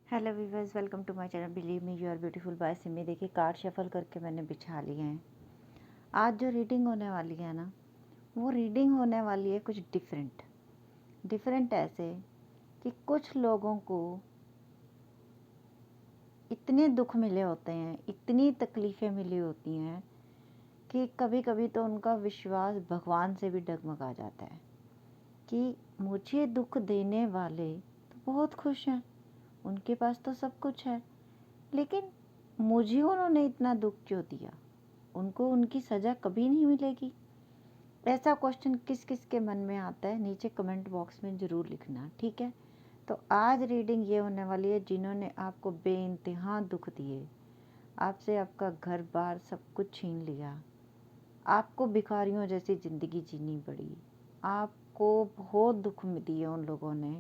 Hello viewers, welcome to my channel believe me you are beautiful by Simi. देखिए card shuffle करके मैंने बिछा लिए हैं। आज जो रीडिंग होने वाली है ना, वो रीडिंग होने वाली है कुछ डिफरेंट ऐसे कि कुछ लोगों को इतने दुख मिले होते हैं, इतनी तकलीफ़ें मिली होती हैं कि कभी कभी तो उनका विश्वास भगवान से भी डगमगा जाता है कि मुझे दुख देने वाले तो बहुत खुश हैं, उनके पास तो सब कुछ है, लेकिन मुझे उन्होंने इतना दुख क्यों दिया, उनको उनकी सज़ा कभी नहीं मिलेगी। ऐसा क्वेश्चन किस किस के मन में आता है, नीचे कमेंट बॉक्स में ज़रूर लिखना, ठीक है। तो आज रीडिंग ये होने वाली है जिन्होंने आपको बेइंतहा दुख दिए, आपसे आपका घर बार सब कुछ छीन लिया, आपको भिखारियों जैसी ज़िंदगी जीनी पड़ी, आपको बहुत दुख दिए उन लोगों ने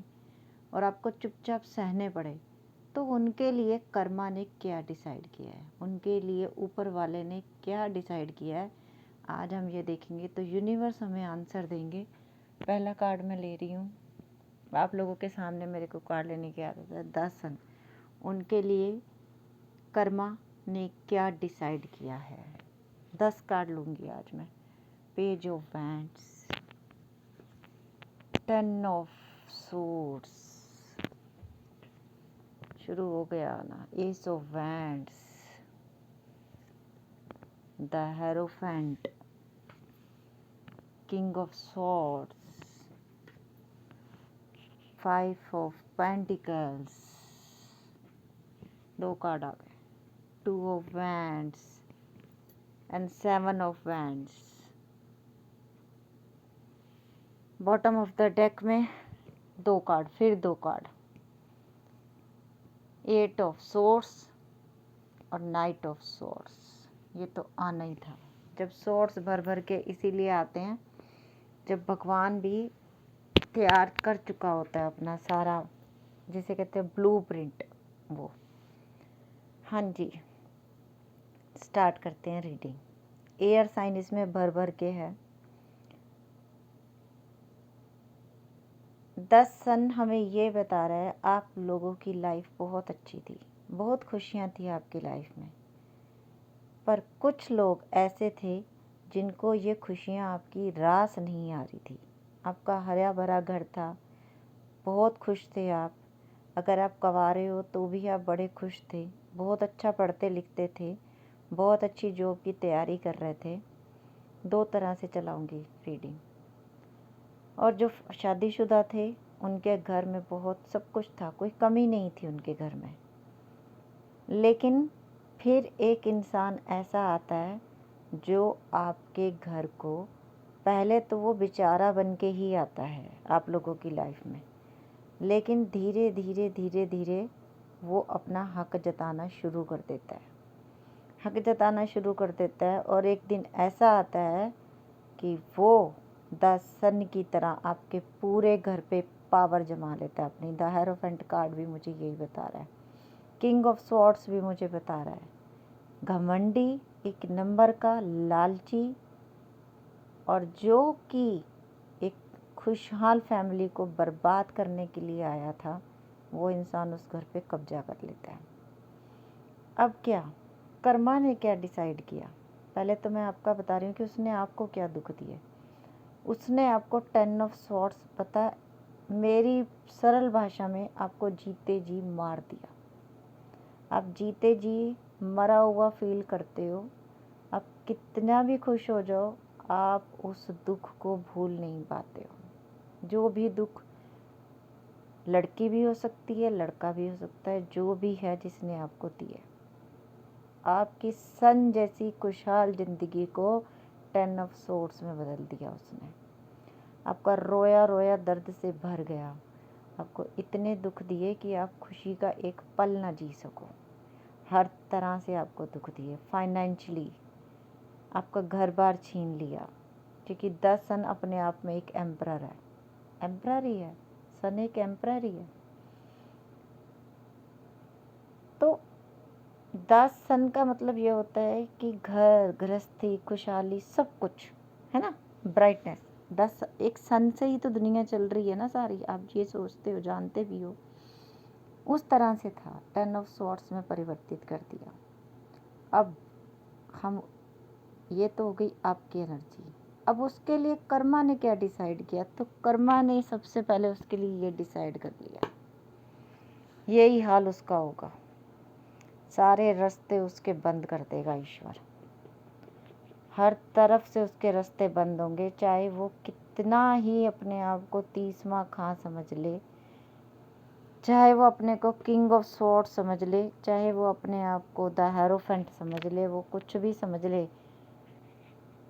और आपको चुपचाप सहने पड़े। तो उनके लिए कर्मा ने क्या डिसाइड किया है, उनके लिए ऊपर वाले ने क्या डिसाइड किया है, आज हम ये देखेंगे। तो यूनिवर्स हमें आंसर देंगे। पहला कार्ड मैं ले रही हूँ। आप लोगों के सामने मेरे को कार्ड लेने की आदत है। 10 सन, उनके लिए कर्मा ने क्या डिसाइड किया है। 10 कार्ड लूँगी आज मैं। Page of wands, 10 of suits, शुरू हो गया ना, ace of wands, the hierophant, king of swords, 5 of pentacles, 2 card आ गए, 2 of wands and 7 of wands. Bottom of the deck में 2 कार्ड, फिर 2 कार्ड, 8 ऑफ सोर्स और नाइट ऑफ सोर्स। ये तो आना ही था। जब सोर्स भर भर के इसीलिए आते हैं जब भगवान भी तैयार कर चुका होता है अपना सारा, जिसे कहते हैं ब्लूप्रिंट, वो। हाँ जी, स्टार्ट करते हैं रीडिंग। एयर साइन इसमें भर भर के है। 10 सन हमें ये बता रहा है आप लोगों की लाइफ बहुत अच्छी थी, बहुत खुशियाँ थी आपकी लाइफ में, पर कुछ लोग ऐसे थे जिनको ये खुशियाँ आपकी रास नहीं आ रही थी। आपका हरा भरा घर था, बहुत खुश थे आप। अगर आप कवारे हो तो भी आप बड़े खुश थे, बहुत अच्छा पढ़ते लिखते थे, बहुत अच्छी जॉब की तैयारी कर रहे थे। 2 तरह से चलाऊंगी रीडिंग। और जो शादीशुदा थे उनके घर में बहुत सब कुछ था, कोई कमी नहीं थी उनके घर में। लेकिन फिर एक इंसान ऐसा आता है जो आपके घर को, पहले तो वो बेचारा बन के ही आता है आप लोगों की लाइफ में, लेकिन धीरे धीरे धीरे धीरे वो अपना हक जताना शुरू कर देता है, हक जताना शुरू कर देता है। और एक दिन ऐसा आता है कि वो 10 सन की तरह आपके पूरे घर पे पावर जमा लेता है अपनी। द हेरोफेंट कार्ड भी मुझे यही बता रहा है, किंग ऑफ स्वॉर्ड्स भी मुझे बता रहा है। घमंडी, एक नंबर का लालची, और जो कि एक खुशहाल फैमिली को बर्बाद करने के लिए आया था, वो इंसान उस घर पे कब्जा कर लेता है। अब क्या कर्मा ने क्या डिसाइड किया, पहले तो मैं आपका बता रही हूँ कि उसने आपको क्या दुख दिए। उसने आपको 10 ऑफ स्वॉर्ड्स, पता मेरी सरल भाषा में आपको जीते जी मार दिया। आप जीते जी मरा हुआ फील करते हो। आप कितना भी खुश हो जाओ, आप उस दुख को भूल नहीं पाते हो। जो भी दुख, लड़की भी हो सकती है, लड़का भी हो सकता है, जो भी है जिसने आपको दिए, आपकी सन जैसी खुशहाल ज़िंदगी को 10 ऑफ सोर्ड्स में बदल दिया उसने। आपका रोया रोया दर्द से भर गया, आपको इतने दुख दिए कि आप खुशी का एक पल ना जी सको। हर तरह से आपको दुख दिए। फाइनेंशियली आपका घर बार छीन लिया, क्योंकि 10 सन अपने आप में एक एम्परर है, एम्परर ही है, सन एक एम्परर ही है। तो 10 सन का मतलब ये होता है कि घर गृहस्थी, खुशहाली, सब कुछ है ना, ब्राइटनेस। 10 एक सन से ही तो दुनिया चल रही है ना सारी, आप ये सोचते हो, जानते भी हो। उस तरह से था 10 ऑफ स्वॉर्ड्स में परिवर्तित कर दिया। अब हम, ये तो हो गई आपकी एनर्जी। अब उसके लिए कर्मा ने क्या डिसाइड किया, तो कर्मा ने सबसे पहले उसके लिए ये डिसाइड कर लिया, यही हाल उसका होगा। सारे रास्ते उसके बंद कर देगा ईश्वर, हर तरफ से उसके रास्ते बंद होंगे, चाहे वो कितना ही अपने आप को 30वां खां समझ ले, चाहे वो अपने को किंग ऑफ स्वॉर्ड समझ ले, चाहे वो अपने आप को द हेरोफेंट समझ ले, वो कुछ भी समझ ले।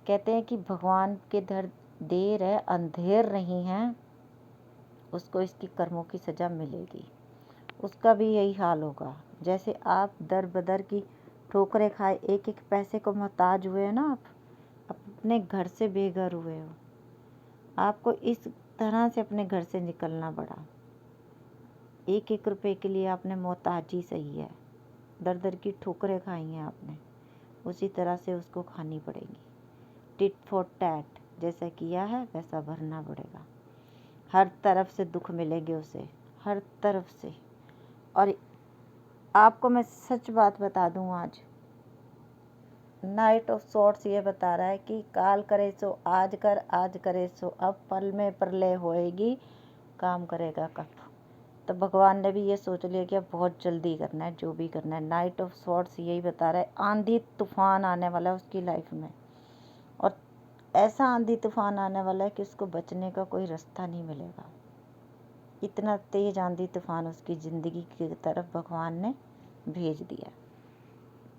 कहते हैं कि भगवान के दर देर है अंधेर नहीं है, उसको इसकी कर्मों की सज़ा मिलेगी। उसका भी यही हाल होगा। जैसे आप दर बदर की ठोकरें खाए, एक एक पैसे को मोहताज हुए हो ना, आप अपने घर से बेघर हुए हो, आपको इस तरह से अपने घर से निकलना पड़ा। एक एक रुपए के लिए आपने मोहताजी सही है, दर दर की ठोकरें खाई हैं आपने, उसी तरह से उसको खानी पड़ेगी। टिट फॉर टैट, जैसा किया है वैसा भरना पड़ेगा। हर तरफ से दुख मिलेंगे उसे, हर तरफ से। और आपको मैं सच बात बता दूं, आज नाइट ऑफ सॉर्ट्स ये बता रहा है कि काल करे सो आज कर, आज करे सो अब, पल में प्रलय होएगी, काम करेगा कब। तो भगवान ने भी ये सोच लिया कि अब बहुत जल्दी करना है, जो भी करना है। नाइट ऑफ सॉर्ट्स यही बता रहा है, आंधी तूफान आने वाला है उसकी लाइफ में, और ऐसा आंधी तूफान आने वाला है कि उसको बचने का कोई रास्ता नहीं मिलेगा। इतना तेज आंधी तूफान उसकी ज़िंदगी की तरफ भगवान ने भेज दिया।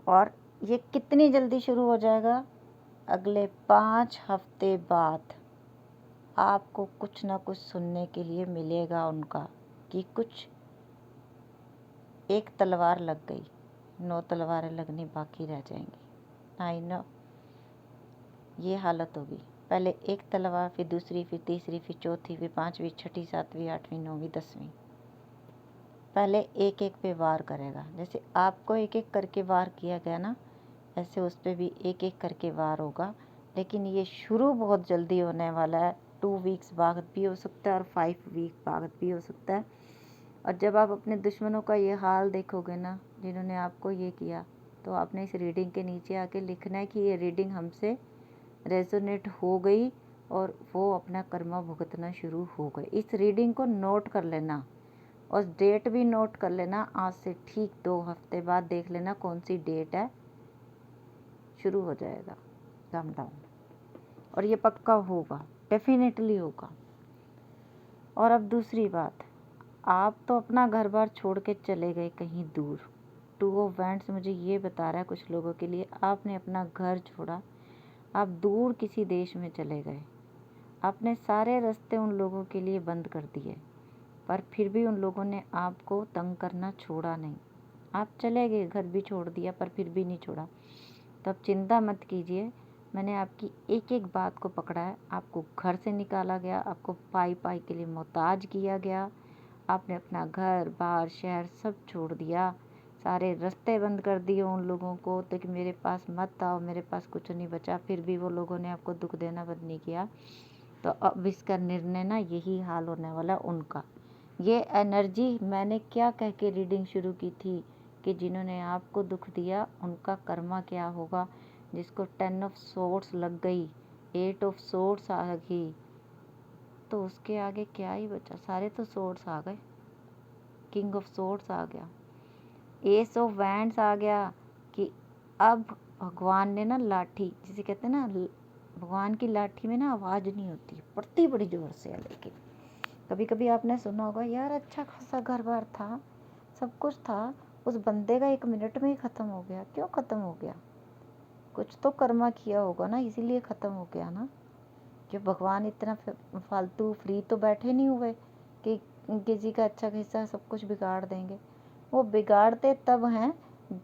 और ये कितनी जल्दी शुरू हो जाएगा, अगले 5 हफ्ते बाद आपको कुछ ना कुछ सुनने के लिए मिलेगा उनका, कि कुछ एक तलवार लग गई, 9 तलवारें लगनी बाकी रह जाएंगी। आई नो ये हालत होगी, पहले एक तलवार, फिर दूसरी, फिर तीसरी, फिर चौथी, फिर 5वीं, 6ठी, 7वीं, 8वीं, 9वीं, 10वीं। पहले एक एक पे वार करेगा। जैसे आपको एक एक करके वार किया गया ना, ऐसे उस पर भी एक एक करके वार होगा। लेकिन ये शुरू बहुत जल्दी होने वाला है, 2 वीक्स बाद भी हो सकता है और 5 वीक बाद भी हो सकता है। और जब आप अपने दुश्मनों का ये हाल देखोगे ना, जिन्होंने आपको ये किया, तो आपने इस रीडिंग के नीचे आके लिखना है कि ये रीडिंग हमसे रेजोनेट हो गई और वो अपना कर्मा भुगतना शुरू हो गए। इस रीडिंग को नोट कर लेना और डेट भी नोट कर लेना। आज से ठीक 2 हफ्ते बाद देख लेना कौन सी डेट है, शुरू हो जाएगा काम डाउन। और ये पक्का होगा, डेफिनेटली होगा। और अब दूसरी बात, आप तो अपना घर बार छोड़ के चले गए कहीं दूर। 2 ऑफ वैंड्स मुझे ये बता रहा है कुछ लोगों के लिए, आपने अपना घर छोड़ा, आप दूर किसी देश में चले गए, आपने सारे रास्ते उन लोगों के लिए बंद कर दिए, पर फिर भी उन लोगों ने आपको तंग करना छोड़ा नहीं। आप चले गए, घर भी छोड़ दिया, पर फिर भी नहीं छोड़ा। तब चिंता मत कीजिए, मैंने आपकी एक एक बात को पकड़ा है। आपको घर से निकाला गया, आपको पाई पाई के लिए मोहताज किया गया, आपने अपना घर बार शहर सब छोड़ दिया, सारे रास्ते बंद कर दिए उन लोगों को, तो कि मेरे पास मत आओ, मेरे पास कुछ नहीं बचा। फिर भी वो लोगों ने आपको दुख देना बंद नहीं किया। तो अब इसका निर्णय ना यही हाल होने वाला उनका। ये एनर्जी मैंने क्या कह के रीडिंग शुरू की थी कि जिन्होंने आपको दुख दिया उनका कर्मा क्या होगा। जिसको 10 ऑफ सोर्ड्स लग गई, 8 ऑफ सोर्ड्स आ गई, तो उसके आगे क्या ही बचा, सारे तो सोर्ड्स आ गए। किंग ऑफ सोर्ड्स आ गया, एस ऑफ वैंड्स आ गया, कि अब भगवान ने ना लाठी, जिसे कहते हैं ना, भगवान की लाठी में ना आवाज़ नहीं होती, पड़ती बड़ी ज़ोर से है। लेकिन कभी कभी आपने सुना होगा, यार अच्छा खासा घर बार था, सब कुछ था, उस बंदे का 1 मिनट में ही ख़त्म हो गया। क्यों ख़त्म हो गया? कुछ तो कर्मा किया होगा ना, इसीलिए ख़त्म हो गया ना। जो भगवान इतना फालतू फ्री तो बैठे नहीं हुए कि किसी का अच्छा हिस्सा सब कुछ बिगाड़ देंगे। वो बिगाड़ते तब हैं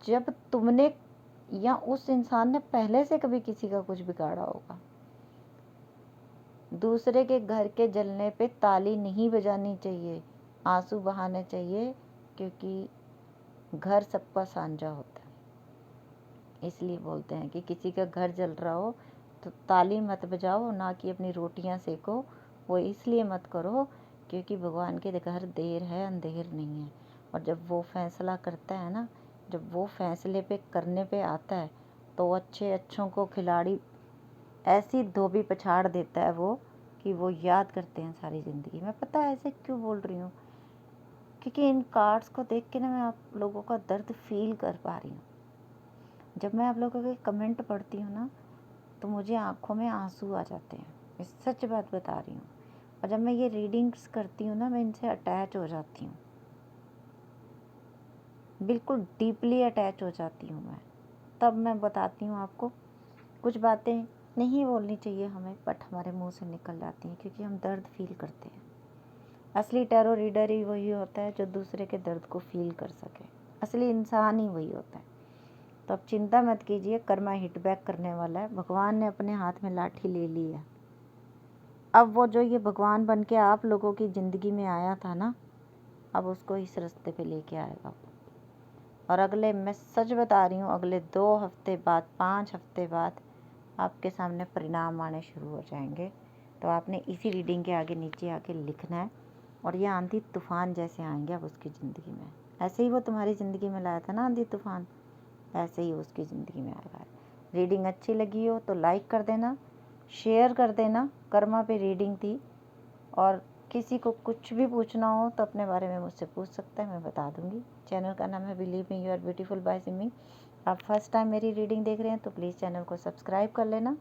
जब तुमने या उस इंसान ने पहले से कभी किसी का कुछ बिगाड़ा होगा। दूसरे के घर के जलने पे ताली नहीं बजानी चाहिए, आंसू बहाने चाहिए, क्योंकि घर सबका साझा होता है। इसलिए बोलते हैं कि किसी का घर जल रहा हो तो ताली मत बजाओ, ना कि अपनी रोटियां सेको। वो इसलिए मत करो क्योंकि भगवान के घर देर है, अंधेर नहीं है। और जब वो फैसला करता है ना, जब वो फैसले पे करने पे आता है तो अच्छे अच्छों को खिलाड़ी ऐसी धोबी पछाड़ देता है वो कि वो याद करते हैं सारी ज़िंदगी। मैं पता है ऐसे क्यों बोल रही हूँ, क्योंकि इन कार्ड्स को देख के ना मैं आप लोगों का दर्द फील कर पा रही हूँ। जब मैं आप लोगों के कमेंट पढ़ती हूँ ना तो मुझे आंखों में आंसू आ जाते हैं, मैं सच बात बता रही हूँ। और जब मैं ये रीडिंग्स करती हूँ ना मैं इनसे अटैच हो जाती हूँ, बिल्कुल डीपली अटैच हो जाती हूँ मैं। तब मैं बताती हूँ आपको, कुछ बातें नहीं बोलनी चाहिए हमें बट हमारे मुंह से निकल जाती हैं क्योंकि हम दर्द फील करते हैं। असली टैरो रीडर ही वही होता है जो दूसरे के दर्द को फील कर सके, असली इंसान ही वही होता है। तो अब चिंता मत कीजिए, कर्मा हिट बैक करने वाला है। भगवान ने अपने हाथ में लाठी ले ली है। अब वो जो ये भगवान बन के आप लोगों की ज़िंदगी में आया था ना, अब उसको इस रास्ते पे लेके आएगा। और अगले, मैं सच बता रही हूँ, अगले 2 हफ्ते बाद, 5 हफ्ते बाद आपके सामने परिणाम आने शुरू हो जाएंगे। तो आपने इसी रीडिंग के आगे नीचे आके लिखना है और ये आंधी तूफान जैसे आएंगे अब उसकी ज़िंदगी में। ऐसे ही वो तुम्हारी ज़िंदगी में लाया था ना आंधी तूफान, ऐसे ही उसकी ज़िंदगी में आएगा। रीडिंग अच्छी लगी हो तो लाइक कर देना, शेयर कर देना। कर्मा पे रीडिंग थी और किसी को कुछ भी पूछना हो तो अपने बारे में मुझसे पूछ सकता है, मैं बता दूंगी। चैनल का नाम है believe me you are beautiful by Simi. आप फर्स्ट टाइम मेरी रीडिंग देख रहे हैं तो प्लीज़ चैनल को सब्सक्राइब कर लेना,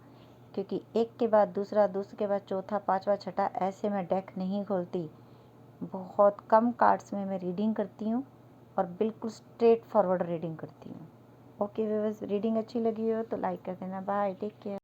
क्योंकि एक के बाद दूसरा, दूसरे के बाद चौथा, पांचवा, छठा, ऐसे मैं डेक नहीं खोलती। बहुत कम कार्ड्स में मैं रीडिंग करती हूँ और बिल्कुल स्ट्रेट फॉरवर्ड रीडिंग करती हूँ। ओके व्यूअर्स, रीडिंग अच्छी लगी हो तो लाइक कर देना। Bye, take care.